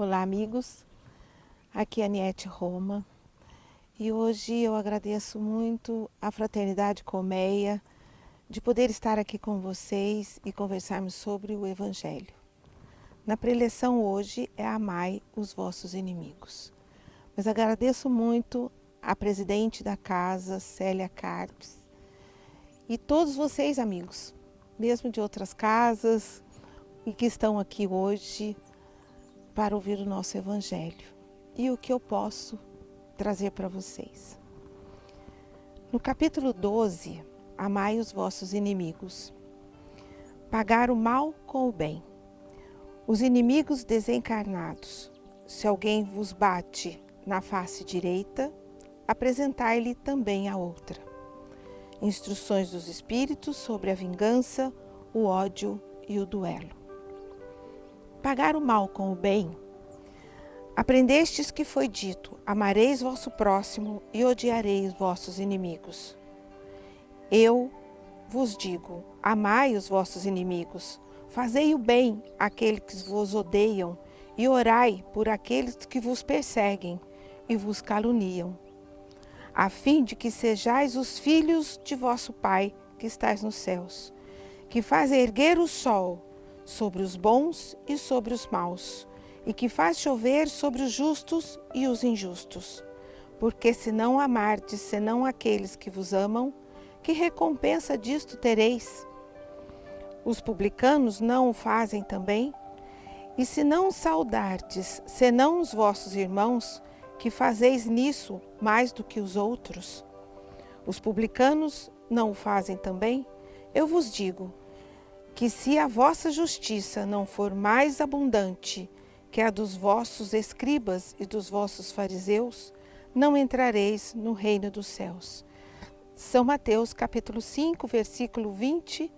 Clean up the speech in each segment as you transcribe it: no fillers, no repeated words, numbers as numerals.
Olá, amigos. Aqui é a Aniette Roma e hoje eu agradeço muito a Fraternidade Colmeia de poder estar aqui com vocês e conversarmos sobre o Evangelho. Na preleção hoje é Amai os vossos inimigos. Mas agradeço muito a presidente da casa, Célia Carpes, e todos vocês, amigos, mesmo de outras casas e que estão aqui hoje para ouvir o nosso Evangelho e o que eu posso trazer para vocês. No capítulo 12, amai os vossos inimigos. Pagar o mal com o bem. Os inimigos desencarnados. Se alguém vos bate na face direita, apresentai-lhe também a outra. Instruções dos Espíritos sobre a vingança, o ódio e o duelo. Pagar o mal com o bem. Aprendestes que foi dito, amareis vosso próximo e odiareis vossos inimigos. Eu vos digo, amai os vossos inimigos, fazei o bem àqueles que vos odeiam e orai por aqueles que vos perseguem e vos caluniam, a fim de que sejais os filhos de vosso Pai que estais nos céus, que faz erguer o sol sobre os bons e sobre os maus, e que faz chover sobre os justos e os injustos. Porque se não amardes senão aqueles que vos amam, que recompensa disto tereis? Os publicanos não o fazem também? E se não saudardes senão os vossos irmãos, que fazeis nisso mais do que os outros? Os publicanos não o fazem também? Eu vos digo, que se a vossa justiça não for mais abundante que a dos vossos escribas e dos vossos fariseus, não entrareis no reino dos céus. São Mateus capítulo 5, versículo 20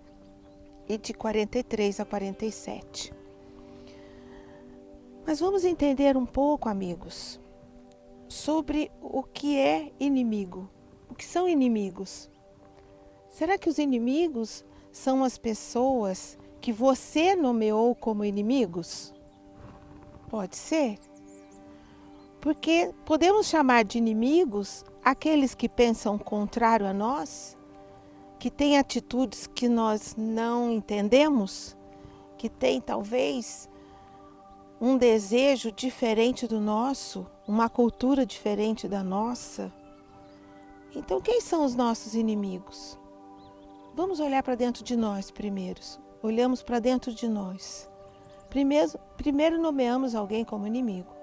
e de 43 a 47. Mas vamos entender um pouco, amigos, sobre o que é inimigo. O que são inimigos? Será que os inimigos são as pessoas que você nomeou como inimigos? Pode ser. Porque podemos chamar de inimigos aqueles que pensam contrário a nós, que têm atitudes que nós não entendemos, que têm talvez um desejo diferente do nosso, uma cultura diferente da nossa. Então, quem são os nossos inimigos? Vamos olhar para dentro de nós primeiro. Olhamos para dentro de nós. Primeiro nomeamos alguém como inimigo.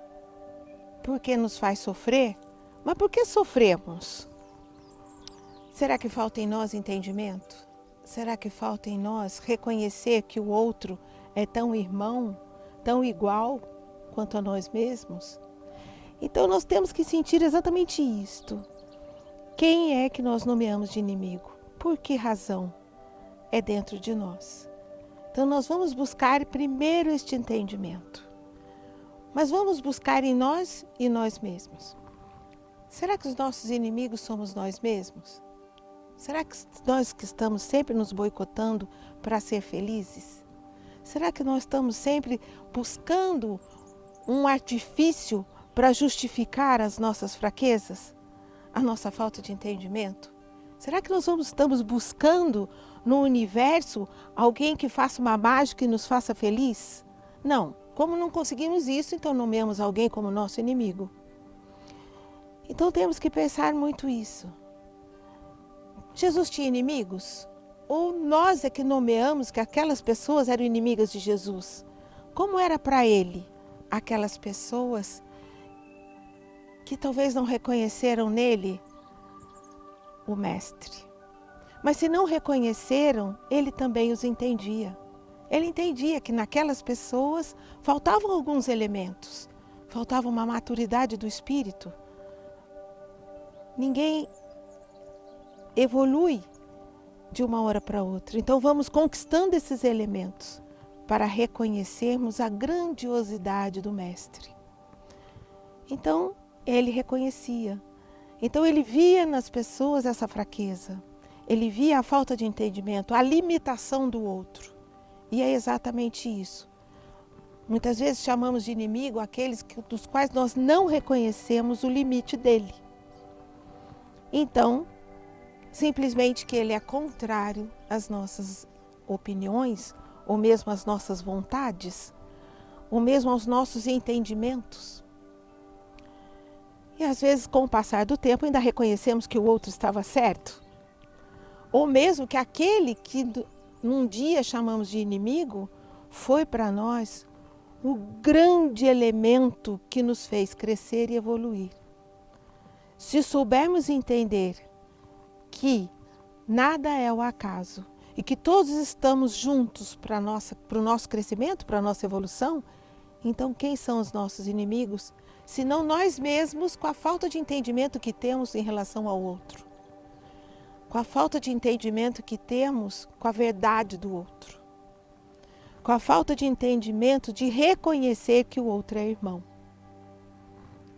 Porque nos faz sofrer? Mas por que sofremos? Será que falta em nós entendimento? Será que falta em nós reconhecer que o outro é tão irmão, tão igual quanto a nós mesmos? Então nós temos que sentir exatamente isto. Quem é que nós nomeamos de inimigo? Por que razão? É dentro de nós. Então nós vamos buscar primeiro este entendimento. Mas vamos buscar em nós e nós mesmos. Será que os nossos inimigos somos nós mesmos? Será que nós que estamos sempre nos boicotando para ser felizes? Será que nós estamos sempre buscando um artifício para justificar as nossas fraquezas? A nossa falta de entendimento? Será que nós estamos buscando no universo alguém que faça uma mágica e nos faça feliz? Não. Como não conseguimos isso, então nomeamos alguém como nosso inimigo. Então temos que pensar muito isso. Jesus tinha inimigos? Ou nós é que nomeamos que aquelas pessoas eram inimigas de Jesus? Como era para ele aquelas pessoas que talvez não reconheceram nele o Mestre? Mas se não reconheceram, ele também os entendia. Ele entendia que naquelas pessoas faltavam alguns elementos, faltava uma maturidade do espírito. Ninguém evolui de uma hora para outra. Então vamos conquistando esses elementos para reconhecermos a grandiosidade do Mestre. Então ele reconhecia. Então ele via nas pessoas essa fraqueza. Ele via a falta de entendimento, a limitação do outro. E é exatamente isso. Muitas vezes chamamos de inimigo aqueles dos quais nós não reconhecemos o limite dele. Então, simplesmente que ele é contrário às nossas opiniões, ou mesmo às nossas vontades, ou mesmo aos nossos entendimentos. E às vezes, com o passar do tempo, ainda reconhecemos que o outro estava certo. Ou mesmo que aquele que num dia chamamos de inimigo, foi para nós o grande elemento que nos fez crescer e evoluir. Se soubermos entender que nada é o acaso e que todos estamos juntos para o nosso crescimento, para a nossa evolução, então quem são os nossos inimigos? Senão nós mesmos, com a falta de entendimento que temos em relação ao outro, com a falta de entendimento que temos com a verdade do outro, com a falta de entendimento de reconhecer que o outro é irmão.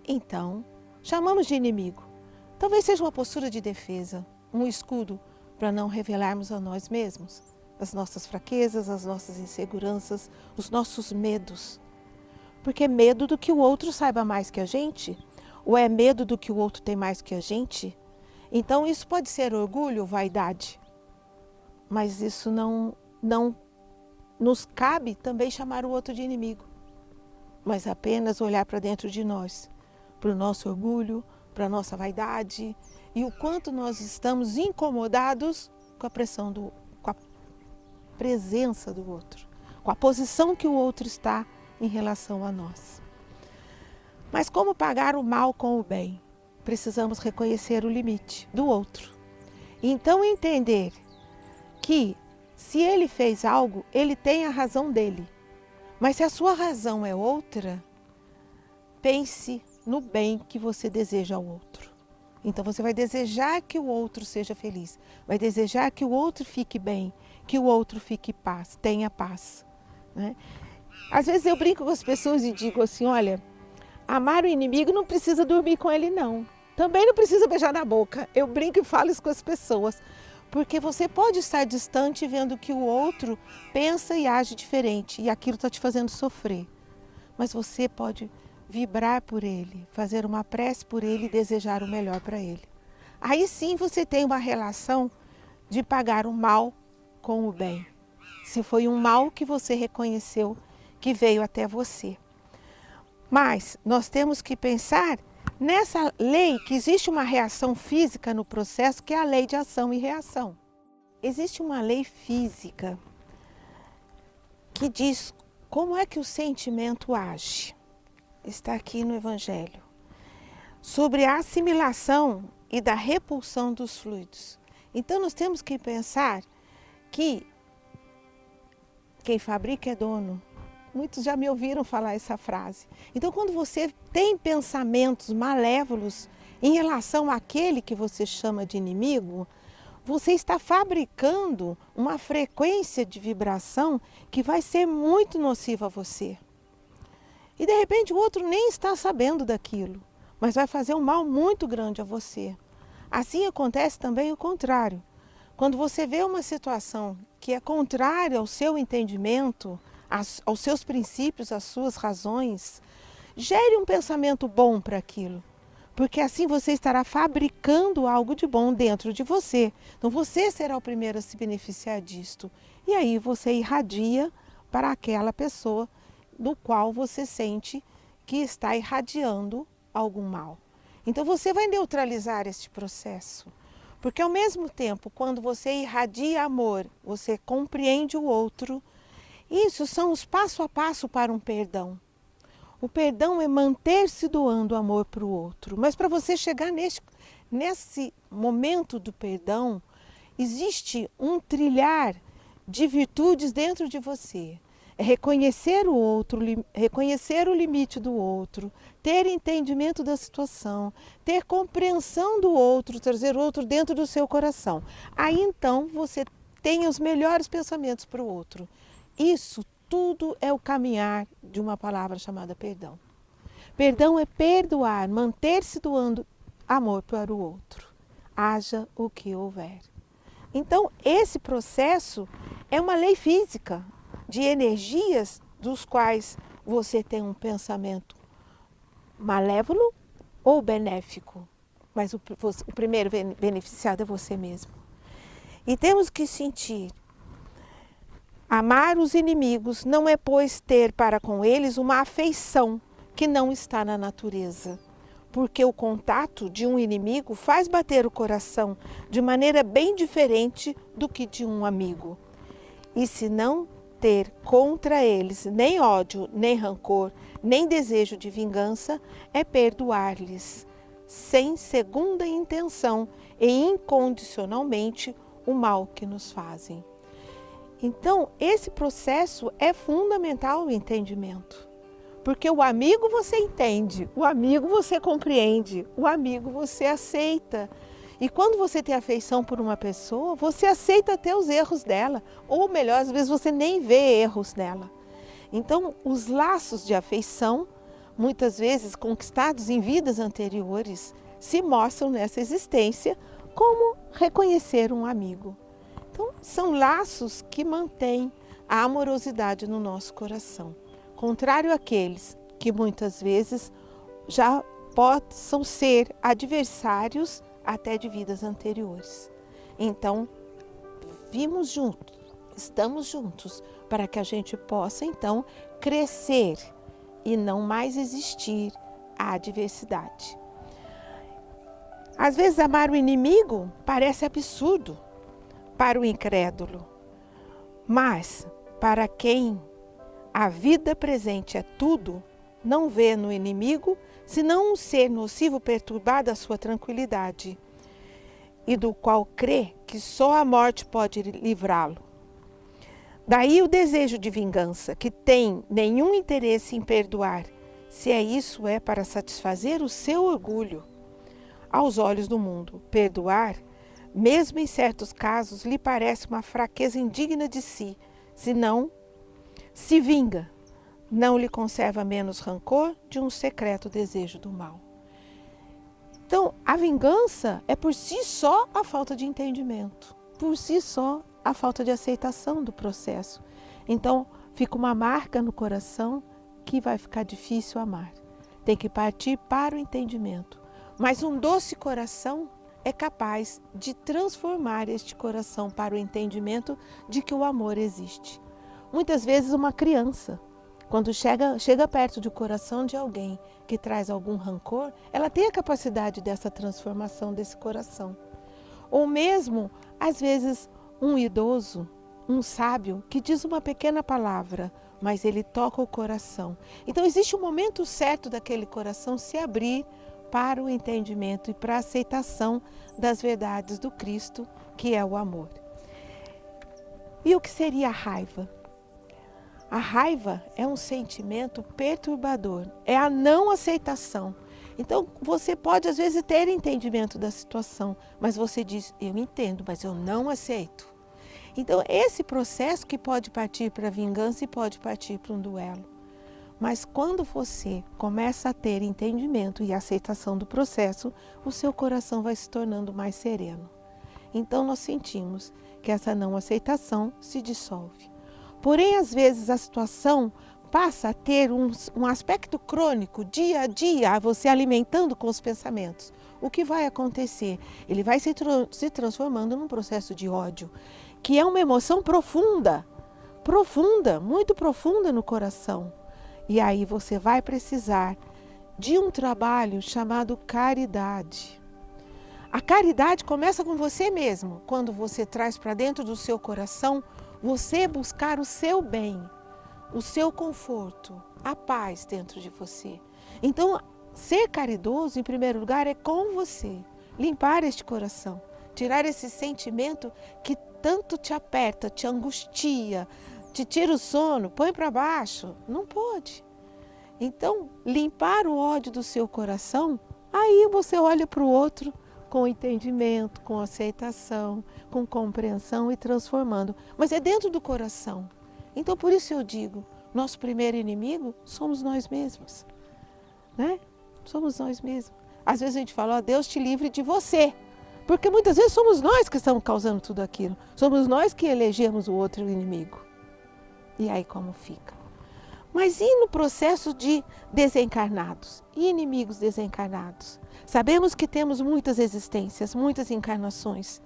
Então, chamamos de inimigo. Talvez seja uma postura de defesa, um escudo para não revelarmos a nós mesmos as nossas fraquezas, as nossas inseguranças, os nossos medos. Porque é medo do que o outro saiba mais que a gente? Ou é medo do que o outro tem mais que a gente? Então isso pode ser orgulho ou vaidade. Mas isso não nos cabe também chamar o outro de inimigo. Mas apenas olhar para dentro de nós, para o nosso orgulho, para a nossa vaidade e o quanto nós estamos incomodados com a pressão com a presença do outro, com a posição que o outro está em relação a nós. Mas como pagar o mal com o bem? Precisamos reconhecer o limite do outro. Então entender que se ele fez algo, ele tem a razão dele. Mas se a sua razão é outra, pense no bem que você deseja ao outro. Então você vai desejar que o outro seja feliz, vai desejar que o outro fique bem, que o outro fique paz, tenha paz, né? Às vezes eu brinco com as pessoas e digo assim, olha, amar o inimigo não precisa dormir com ele não. Também não precisa beijar na boca. Eu brinco e falo isso com as pessoas. Porque você pode estar distante vendo que o outro pensa e age diferente e aquilo está te fazendo sofrer. Mas você pode vibrar por ele, fazer uma prece por ele e desejar o melhor para ele. Aí sim você tem uma relação de pagar o mal com o bem. Se foi um mal que você reconheceu que veio até você. Mas nós temos que pensar nessa lei que existe uma reação física no processo, que é a lei de ação e reação. Existe uma lei física que diz como é que o sentimento age. Está aqui no Evangelho. Sobre a assimilação e da repulsão dos fluidos. Então nós temos que pensar que quem fabrica é dono. Muitos já me ouviram falar essa frase. Então, quando você tem pensamentos malévolos em relação àquele que você chama de inimigo, você está fabricando uma frequência de vibração que vai ser muito nociva a você. E de repente o outro nem está sabendo daquilo, mas vai fazer um mal muito grande a você. Assim acontece também o contrário. Quando você vê uma situação que é contrária ao seu entendimento, aos seus princípios, às suas razões, gere um pensamento bom para aquilo. Porque assim você estará fabricando algo de bom dentro de você. Então você será o primeiro a se beneficiar disto. E aí você irradia para aquela pessoa do qual você sente que está irradiando algum mal. Então você vai neutralizar este processo. Porque ao mesmo tempo, quando você irradia amor, você compreende o outro. Isso são os passo a passo para um perdão. O perdão é manter-se doando amor para o outro. Mas para você chegar nesse momento do perdão, existe um trilhar de virtudes dentro de você. É reconhecer o outro, reconhecer o limite do outro, ter entendimento da situação, ter compreensão do outro, trazer o outro dentro do seu coração. Aí então você tem os melhores pensamentos para o outro. Isso tudo é o caminhar de uma palavra chamada perdão. Perdão é perdoar, manter-se doando amor para o outro. Haja o que houver. Então, esse processo é uma lei física de energias dos quais você tem um pensamento malévolo ou benéfico, mas o primeiro beneficiado é você mesmo. E temos que sentir, amar os inimigos não é, pois, ter para com eles uma afeição que não está na natureza, porque o contato de um inimigo faz bater o coração de maneira bem diferente do que de um amigo. E se não ter contra eles nem ódio, nem rancor, nem desejo de vingança, é perdoar-lhes, sem segunda intenção e incondicionalmente, o mal que nos fazem. Então, esse processo é fundamental o entendimento. Porque o amigo você entende, o amigo você compreende, o amigo você aceita. E quando você tem afeição por uma pessoa, você aceita até os erros dela. Ou melhor, às vezes você nem vê erros nela. Então, os laços de afeição, muitas vezes conquistados em vidas anteriores, se mostram nessa existência como reconhecer um amigo. Então, são laços que mantêm a amorosidade no nosso coração. Contrário àqueles que muitas vezes já possam ser adversários até de vidas anteriores. Então, vimos juntos, estamos juntos, para que a gente possa, então, crescer e não mais existir a adversidade. Às vezes, amar o inimigo parece absurdo para o incrédulo, mas para quem a vida presente é tudo, não vê no inimigo senão um ser nocivo perturbado a sua tranquilidade, e do qual crê que só a morte pode livrá-lo. Daí o desejo de vingança, que tem nenhum interesse em perdoar, se isso é para satisfazer o seu orgulho. Aos olhos do mundo, perdoar, mesmo em certos casos, lhe parece uma fraqueza indigna de si, senão se vinga, não lhe conserva menos rancor de um secreto desejo do mal. Então, a vingança é por si só a falta de entendimento, por si só a falta de aceitação do processo. Então, fica uma marca no coração que vai ficar difícil amar. Tem que partir para o entendimento. Mas um doce coração é capaz de transformar este coração para o entendimento de que o amor existe. Muitas vezes uma criança, quando chega perto do coração de alguém que traz algum rancor, ela tem a capacidade dessa transformação desse coração. Ou mesmo, às vezes, um idoso, um sábio, que diz uma pequena palavra, mas ele toca o coração. Então existe um momento certo daquele coração se abrir para o entendimento e para a aceitação das verdades do Cristo, que é o amor. E o que seria a raiva? A raiva é um sentimento perturbador, é a não aceitação. Então, você pode às vezes ter entendimento da situação, mas você diz, eu entendo, mas eu não aceito. Então, esse processo que pode partir para a vingança e pode partir para um duelo. Mas quando você começa a ter entendimento e aceitação do processo, o seu coração vai se tornando mais sereno. Então, nós sentimos que essa não aceitação se dissolve. Porém, às vezes, a situação passa a ter um aspecto crônico, dia a dia, você alimentando com os pensamentos. O que vai acontecer? Ele vai se transformando num processo de ódio, que é uma emoção profunda, muito profunda no coração. E aí você vai precisar de um trabalho chamado caridade. A caridade começa com você mesmo, quando você traz para dentro do seu coração você buscar o seu bem, o seu conforto, a paz dentro de você. Então, ser caridoso, em primeiro lugar, é com você. Limpar este coração, tirar esse sentimento que tanto te aperta, te angustia, te tira o sono, põe para baixo. Não pode. Então, limpar o ódio do seu coração, aí você olha para o outro com entendimento, com aceitação, com compreensão e transformando. Mas é dentro do coração. Então, por isso eu digo, nosso primeiro inimigo somos nós mesmos. Né? Somos nós mesmos. Às vezes a gente fala, ó, Deus te livre de você. Porque muitas vezes somos nós que estamos causando tudo aquilo. Somos nós que elegemos o outro inimigo. E aí como fica? Mas e no processo de desencarnados e inimigos desencarnados? Sabemos que temos muitas existências, muitas encarnações.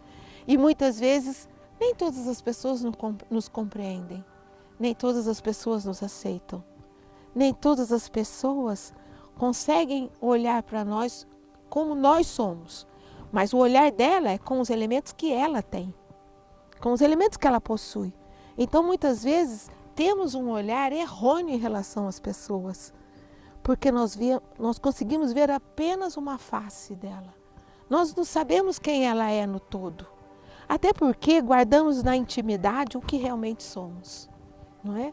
E muitas vezes nem todas as pessoas nos compreendem. Nem todas as pessoas nos aceitam. Nem todas as pessoas conseguem olhar para nós como nós somos. Mas o olhar dela é com os elementos que ela tem, com os elementos que ela possui. Então, muitas vezes, temos um olhar errôneo em relação às pessoas, porque nós conseguimos ver apenas uma face dela. Nós não sabemos quem ela é no todo. Até porque guardamos na intimidade o que realmente somos, não é?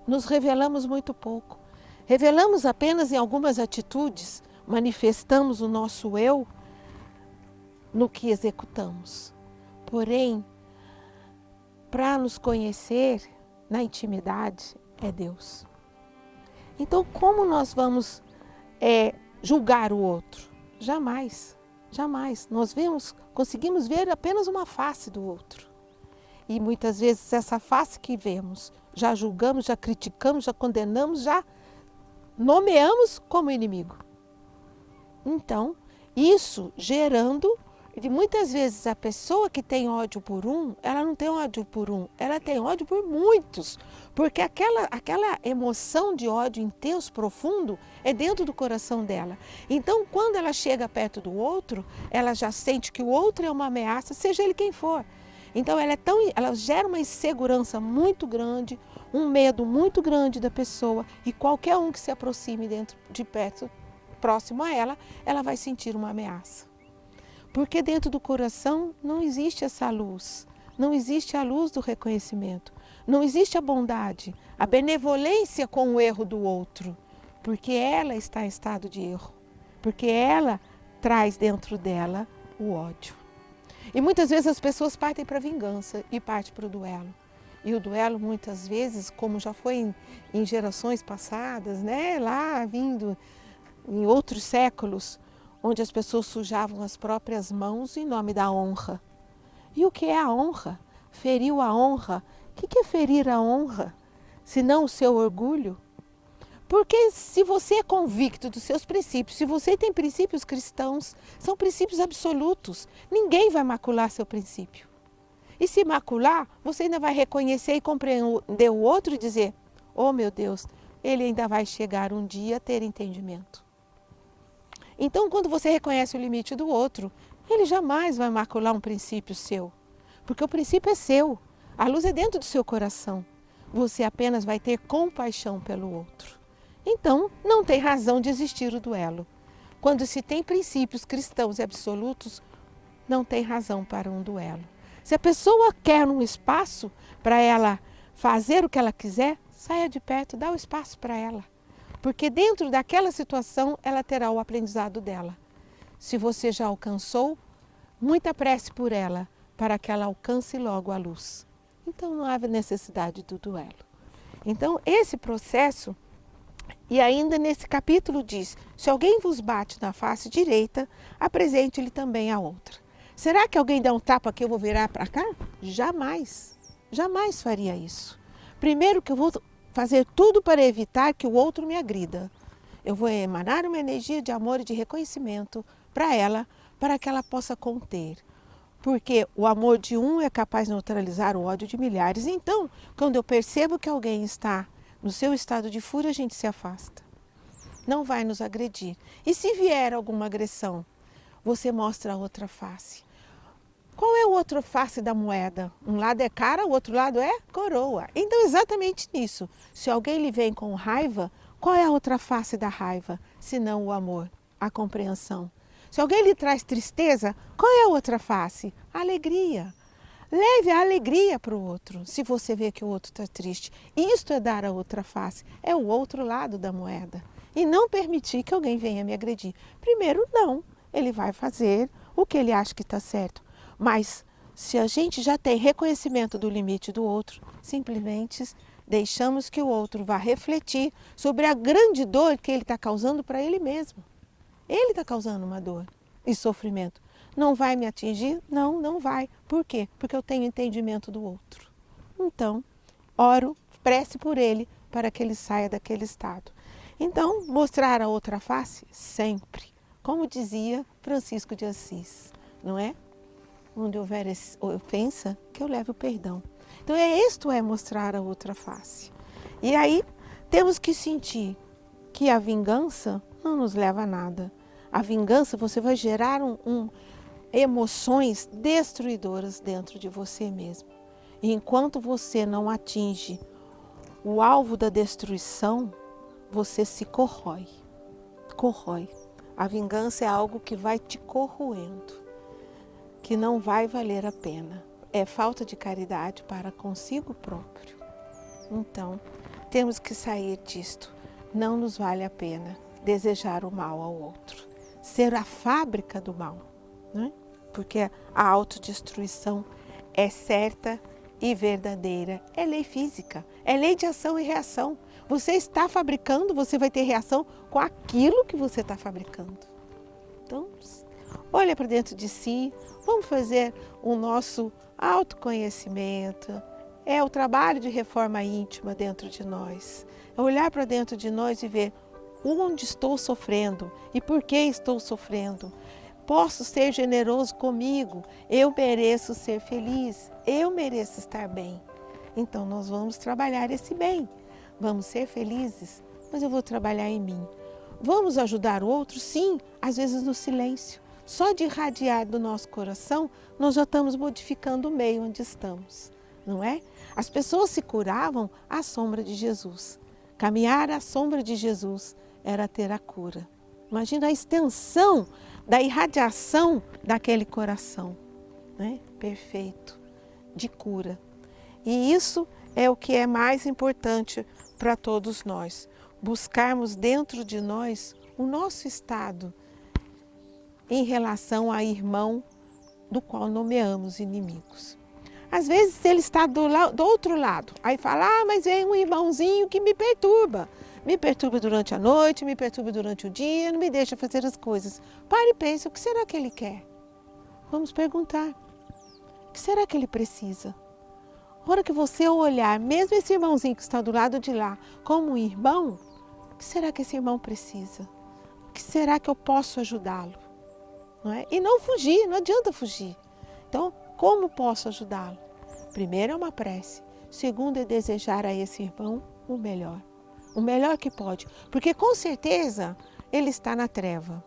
Nos revelamos muito pouco. Revelamos apenas em algumas atitudes, manifestamos o nosso eu no que executamos. Porém, para nos conhecer na intimidade é Deus. Então, como nós vamos julgar o outro? Jamais, jamais. Nós conseguimos ver apenas uma face do outro. E muitas vezes essa face que vemos, já julgamos, já criticamos, já condenamos, já nomeamos como inimigo. Então, isso gerando, e muitas vezes a pessoa que tem ódio por um, ela não tem ódio por um, ela tem ódio por muitos. Porque aquela emoção de ódio intenso, profundo, é dentro do coração dela. Então, quando ela chega perto do outro, ela já sente que o outro é uma ameaça, seja ele quem for. Então, ela gera uma insegurança muito grande, um medo muito grande da pessoa, e qualquer um que se aproxime de perto, próximo a ela, ela vai sentir uma ameaça. Porque dentro do coração não existe essa luz, não existe a luz do reconhecimento, não existe a bondade, a benevolência com o erro do outro, porque ela está em estado de erro, porque ela traz dentro dela o ódio. E muitas vezes as pessoas partem para a vingança e partem para o duelo. E o duelo muitas vezes, como já foi em gerações passadas, né, lá vindo em outros séculos, onde as pessoas sujavam as próprias mãos em nome da honra. E o que é a honra? Feriu a honra. O que é ferir a honra? Senão o seu orgulho? Porque se você é convicto dos seus princípios, se você tem princípios cristãos, são princípios absolutos. Ninguém vai macular seu princípio. E se macular, você ainda vai reconhecer e compreender o outro e dizer, oh meu Deus, ele ainda vai chegar um dia a ter entendimento. Então, quando você reconhece o limite do outro, ele jamais vai macular um princípio seu. Porque o princípio é seu. A luz é dentro do seu coração. Você apenas vai ter compaixão pelo outro. Então, não tem razão de existir o duelo. Quando se tem princípios cristãos e absolutos, não tem razão para um duelo. Se a pessoa quer um espaço para ela fazer o que ela quiser, saia de perto, dá o espaço para ela. Porque dentro daquela situação, ela terá o aprendizado dela. Se você já alcançou, muita prece por ela, para que ela alcance logo a luz. Então, não há necessidade do duelo. Então, esse processo, e ainda nesse capítulo diz, se alguém vos bate na face direita, apresente-lhe também a outra. Será que alguém dá um tapa que eu vou virar para cá? Jamais, jamais faria isso. Primeiro que eu vou fazer tudo para evitar que o outro me agrida. Eu vou emanar uma energia de amor e de reconhecimento para ela, para que ela possa conter. Porque o amor de um é capaz de neutralizar o ódio de milhares. Então, quando eu percebo que alguém está no seu estado de fúria, a gente se afasta. Não vai nos agredir. E se vier alguma agressão, você mostra a outra face. Qual é a outra face da moeda? Um lado é cara, o outro lado é coroa. Então, exatamente nisso. Se alguém lhe vem com raiva, qual é a outra face da raiva? Senão o amor, a compreensão. Se alguém lhe traz tristeza, qual é a outra face? A alegria. Leve a alegria para o outro, se você vê que o outro está triste. Isto é dar a outra face, é o outro lado da moeda. E não permitir que alguém venha me agredir. Primeiro, não. Ele vai fazer o que ele acha que está certo. Mas se a gente já tem reconhecimento do limite do outro, simplesmente deixamos que o outro vá refletir sobre a grande dor que ele está causando para ele mesmo. Ele está causando uma dor e sofrimento. Não vai me atingir? Não, não vai. Por quê? Porque eu tenho entendimento do outro. Então, oro, prece por ele, para que ele saia daquele estado. Então, mostrar a outra face sempre, como dizia Francisco de Assis, não é? Onde houver ofensa, que eu leve o perdão. Então, isto é mostrar a outra face. E aí, temos que sentir que a vingança não nos leva a nada. A vingança, você vai gerar emoções destruidoras dentro de você mesmo. E enquanto você não atinge o alvo da destruição, você se corrói. Corrói. A vingança é algo que vai te corroendo, que não vai valer a pena. É falta de caridade para consigo próprio. Então, temos que sair disto. Não nos vale a pena desejar o mal ao outro. Ser a fábrica do mal, né? Porque a autodestruição é certa e verdadeira. É lei física, é lei de ação e reação. Você está fabricando, você vai ter reação com aquilo que você está fabricando. Então, olha para dentro de si, vamos fazer o nosso autoconhecimento. É o trabalho de reforma íntima dentro de nós. É olhar para dentro de nós e ver onde estou sofrendo e por que estou sofrendo. Posso ser generoso comigo, eu mereço ser feliz, eu mereço estar bem. Então nós vamos trabalhar esse bem, vamos ser felizes, mas eu vou trabalhar em mim. Vamos ajudar o outro? Sim, às vezes no silêncio. Só de irradiar do nosso coração, nós já estamos modificando o meio onde estamos, não é? As pessoas se curavam à sombra de Jesus. Caminhar à sombra de Jesus era ter a cura. Imagina a extensão da irradiação daquele coração, né? Perfeito, de cura. E isso é o que é mais importante para todos nós. Buscarmos dentro de nós o nosso estado em relação a irmão do qual nomeamos inimigos. Às vezes ele está do outro lado, aí fala, mas vem um irmãozinho que me perturba durante a noite, me perturba durante o dia, não me deixa fazer as coisas. Pare e pense, o que será que ele quer? Vamos perguntar, o que será que ele precisa? A hora que você olhar, mesmo esse irmãozinho que está do lado de lá, como um irmão, o que será que esse irmão precisa? O que será que eu posso ajudá-lo? Não é? E não fugir, não adianta fugir. Então, como posso ajudá-lo? Primeiro é uma prece. Segundo é desejar a esse irmão o melhor que pode. Porque com certeza ele está na treva,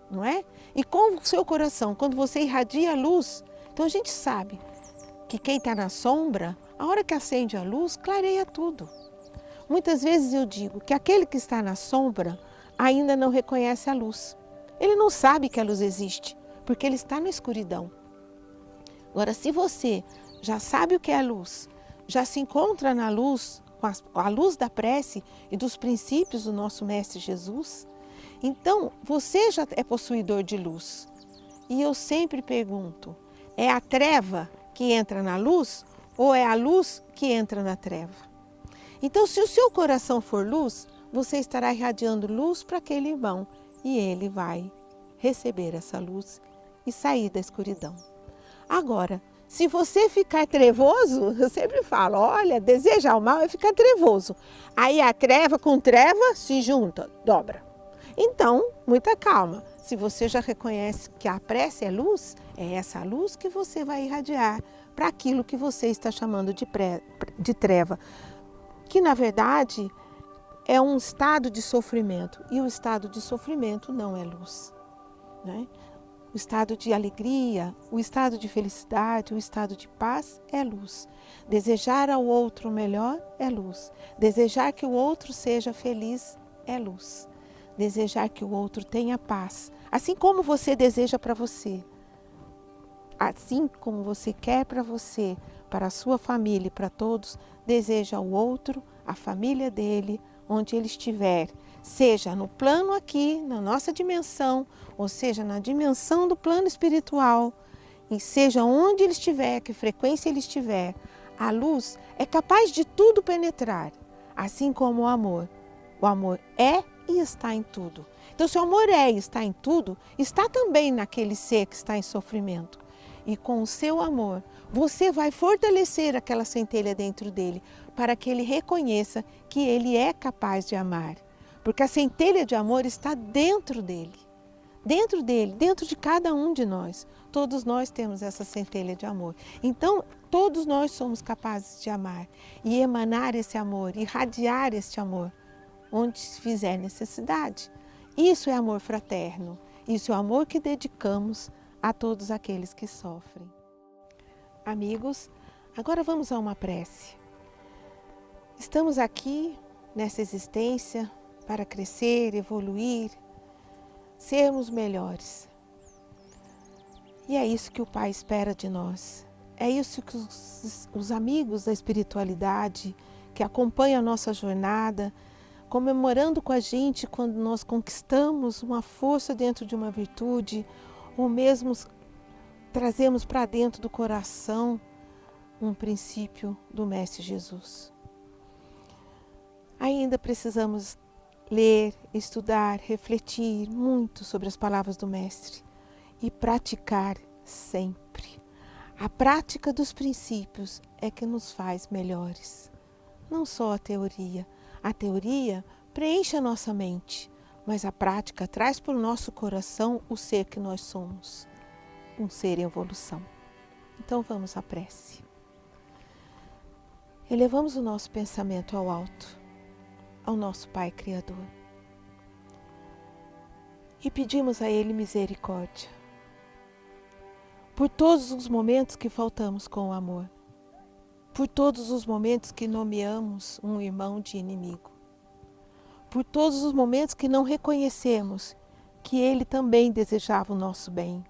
não é? E com o seu coração, quando você irradia a luz, então a gente sabe que quem está na sombra, a hora que acende a luz, clareia tudo. Muitas vezes eu digo que aquele que está na sombra ainda não reconhece a luz. Ele não sabe que a luz existe, porque ele está na escuridão. Agora, se você já sabe o que é a luz, já se encontra na luz, com a luz da prece e dos princípios do nosso Mestre Jesus, então você já é possuidor de luz. E eu sempre pergunto, é a treva que entra na luz ou é a luz que entra na treva? Então, se o seu coração for luz, você estará irradiando luz para aquele irmão e ele vai receber essa luz e sair da escuridão. Agora, se você ficar trevoso, eu sempre falo, olha, desejar o mal é ficar trevoso. Aí a treva com treva se junta, dobra. Então, muita calma. Se você já reconhece que a prece é luz, é essa luz que você vai irradiar para aquilo que você está chamando de treva. Que, na verdade, é um estado de sofrimento. E o estado de sofrimento não é luz, né? O estado de alegria, o estado de felicidade, o estado de paz é luz. Desejar ao outro o melhor é luz. Desejar que o outro seja feliz é luz. Desejar que o outro tenha paz, assim como você deseja para você. Assim como você quer para você, para a sua família e para todos, deseja ao outro, a família dele, onde ele estiver, seja no plano aqui, na nossa dimensão, ou seja, na dimensão do plano espiritual, e seja onde ele estiver, que frequência ele estiver, a luz é capaz de tudo penetrar, assim como o amor. O amor é e está em tudo. Então, se o amor é e está em tudo, está também naquele ser que está em sofrimento. E com o seu amor, você vai fortalecer aquela centelha dentro dele, para que ele reconheça que ele é capaz de amar. Porque a centelha de amor está dentro dele, dentro de cada um de nós. Todos nós temos essa centelha de amor. Então, todos nós somos capazes de amar e emanar esse amor, irradiar este amor, onde fizer necessidade. Isso é amor fraterno, isso é o amor que dedicamos a todos aqueles que sofrem. Amigos, agora vamos a uma prece. Estamos aqui nessa existência para crescer, evoluir, sermos melhores. E é isso que o Pai espera de nós. É isso que os amigos da espiritualidade que acompanham a nossa jornada, comemorando com a gente quando nós conquistamos uma força dentro de uma virtude, ou mesmo trazemos para dentro do coração um princípio do Mestre Jesus. Ainda precisamos ler, estudar, refletir muito sobre as palavras do Mestre e praticar sempre. A prática dos princípios é que nos faz melhores. Não só a teoria. A teoria preenche a nossa mente, mas a prática traz para o nosso coração o ser que nós somos, um ser em evolução. Então vamos à prece. Elevamos o nosso pensamento ao alto, ao nosso Pai Criador, e pedimos a Ele misericórdia por todos os momentos que faltamos com o amor, por todos os momentos que nomeamos um irmão de inimigo, por todos os momentos que não reconhecemos que Ele também desejava o nosso bem,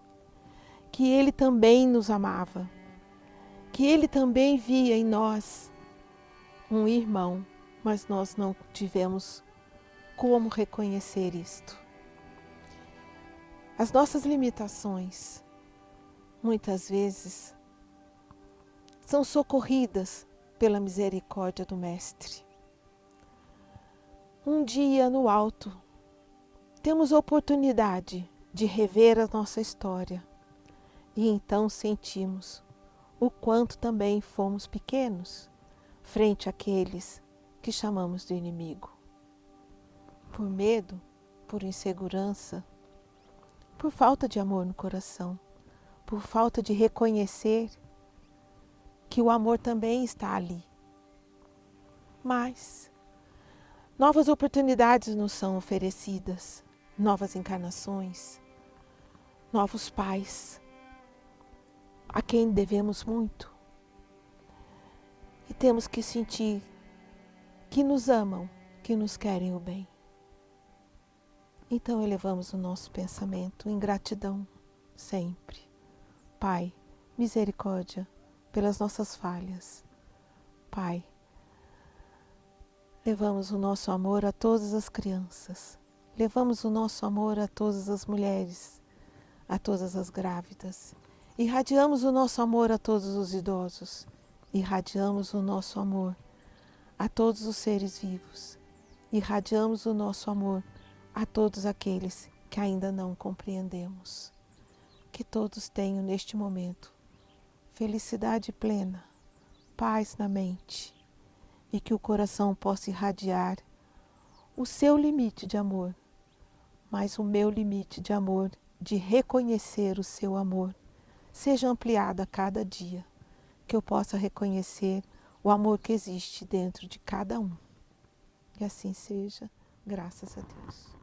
que Ele também nos amava, que Ele também via em nós um irmão, mas nós não tivemos como reconhecer isto. As nossas limitações, muitas vezes, são socorridas pela misericórdia do Mestre. Um dia no alto, temos a oportunidade de rever a nossa história e então sentimos o quanto também fomos pequenos frente àqueles que chamamos de inimigo. Por medo, por insegurança, por falta de amor no coração, por falta de reconhecer que o amor também está ali. Mas novas oportunidades nos são oferecidas, novas encarnações, novos pais, a quem devemos muito. E temos que sentir que nos amam, que nos querem o bem. Então elevamos o nosso pensamento em gratidão sempre. Pai, misericórdia pelas nossas falhas. Pai, levamos o nosso amor a todas as crianças. Levamos o nosso amor a todas as mulheres, a todas as grávidas. Irradiamos o nosso amor a todos os idosos. Irradiamos o nosso amor a todos os seres vivos. Irradiamos o nosso amor a todos aqueles que ainda não compreendemos. Que todos tenham neste momento felicidade plena, paz na mente e que o coração possa irradiar o seu limite de amor, mas o meu limite de amor, de reconhecer o seu amor, seja ampliado a cada dia, que eu possa reconhecer o amor que existe dentro de cada um. E assim seja, graças a Deus.